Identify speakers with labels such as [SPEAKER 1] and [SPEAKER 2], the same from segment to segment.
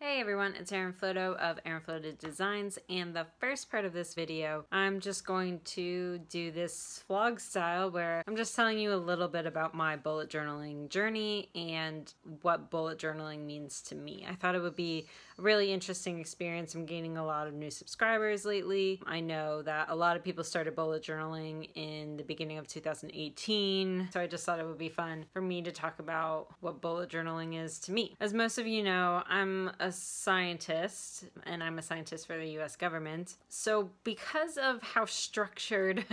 [SPEAKER 1] Hey everyone, it's Erin Floto of Erin Floto Designs, and the first part of this video, I'm just going to do this vlog style where I'm just telling you a little bit about my bullet journaling journey and what bullet journaling means to me. I thought it would be a really interesting experience. I'm gaining a lot of new subscribers lately. I know that a lot of people started bullet journaling in the beginning of 2018, so I just thought it would be fun for me to talk about what bullet journaling is to me. As most of you know, I'm a scientist, and I'm a scientist for the US government. So because of how structured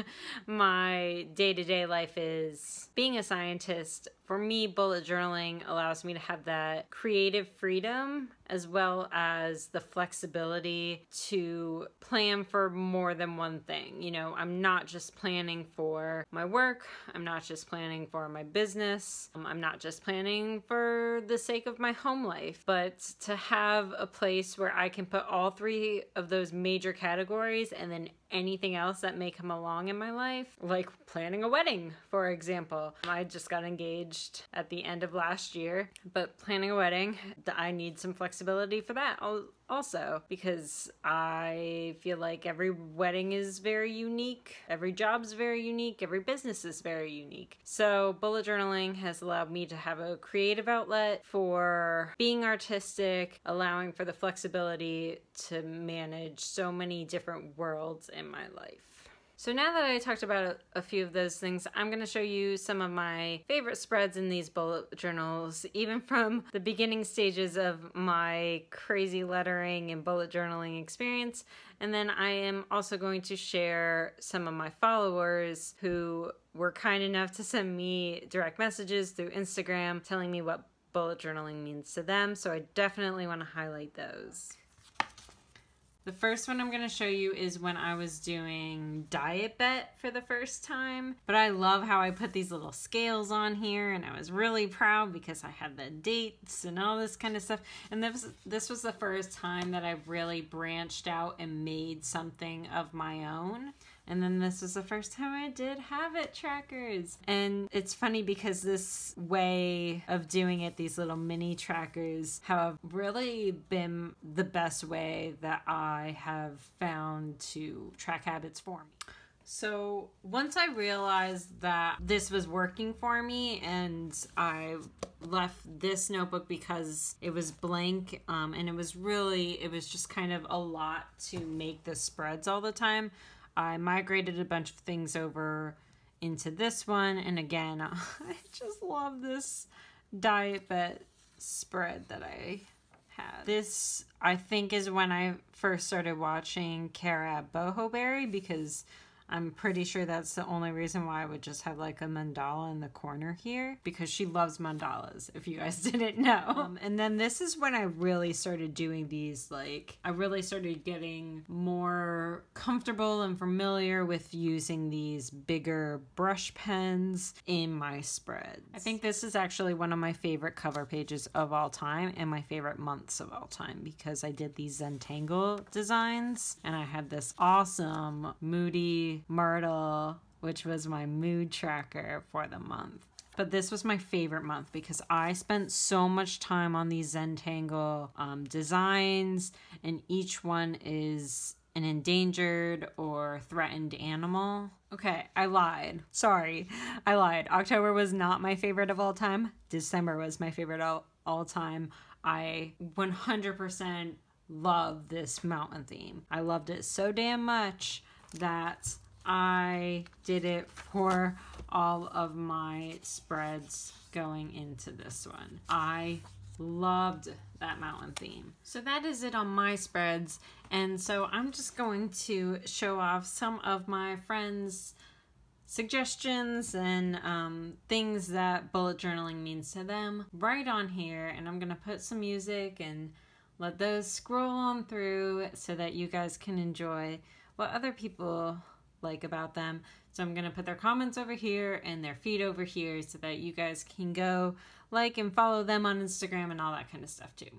[SPEAKER 1] my day-to-day life is, being a scientist, for me, bullet journaling allows me to have that creative freedom as well as the flexibility to plan for more than one thing. You know, I'm not just planning for my work, I'm not just planning for my business, I'm not just planning for the sake of my home life, but to have a place where I can put all three of those major categories and then anything else that may come along in my life, like planning a wedding, for example. I just got engaged at the end of last year, but planning a wedding, I need some flexibility for that also, because I feel like every wedding is very unique, every job's very unique, every business is very unique. So bullet journaling has allowed me to have a creative outlet for being artistic, allowing for the flexibility to manage so many different worlds in my life. So now that I talked about a few of those things, I'm going to show you some of my favorite spreads in these bullet journals, even from the beginning stages of my crazy lettering and bullet journaling experience. And then I am also going to share some of my followers who were kind enough to send me direct messages through Instagram telling me what bullet journaling means to them. So I definitely want to highlight those. The first one I'm going to show you is when I was doing Diet Bet for the first time. But I love how I put these little scales on here, and I was really proud because I had the dates and all this kind of stuff. And this was the first time that I really branched out and made something of my own. And then this was the first time I did habit trackers. And it's funny because this way of doing it, these little mini trackers, have really been the best way that I have found to track habits for me. So once I realized that this was working for me, and I left this notebook because it was blank, and it was just kind of a lot to make the spreads all the time, I migrated a bunch of things over into this one. And again, I just love this Diet Bet spread that I had. This, I think, is when I first started watching Cara Bohoberry, because I'm pretty sure that's the only reason why I would just have like a mandala in the corner here, because she loves mandalas, if you guys didn't know. And then this is when I really started doing these, like, I really started getting more comfortable and familiar with using these bigger brush pens in my spreads. I think this is actually one of my favorite cover pages of all time and my favorite months of all time, because I did these Zentangle designs and I had this awesome moody Myrtle, which was my mood tracker for the month. But this was my favorite month because I spent so much time on these Zentangle designs, and each one is an endangered or threatened animal. Okay, I lied. Sorry, I lied. October was not my favorite of all time. December was my favorite of all time. I 100% love this mountain theme. I loved it so damn much that I did it for all of my spreads going into this one. I loved that mountain theme. So that is it on my spreads. And so I'm just going to show off some of my friends' suggestions and things that bullet journaling means to them right on here. And I'm gonna put some music and let those scroll on through so that you guys can enjoy what other people like about them. So I'm gonna put their comments over here and their feed over here so that you guys can go like and follow them on Instagram and all that kind of stuff too.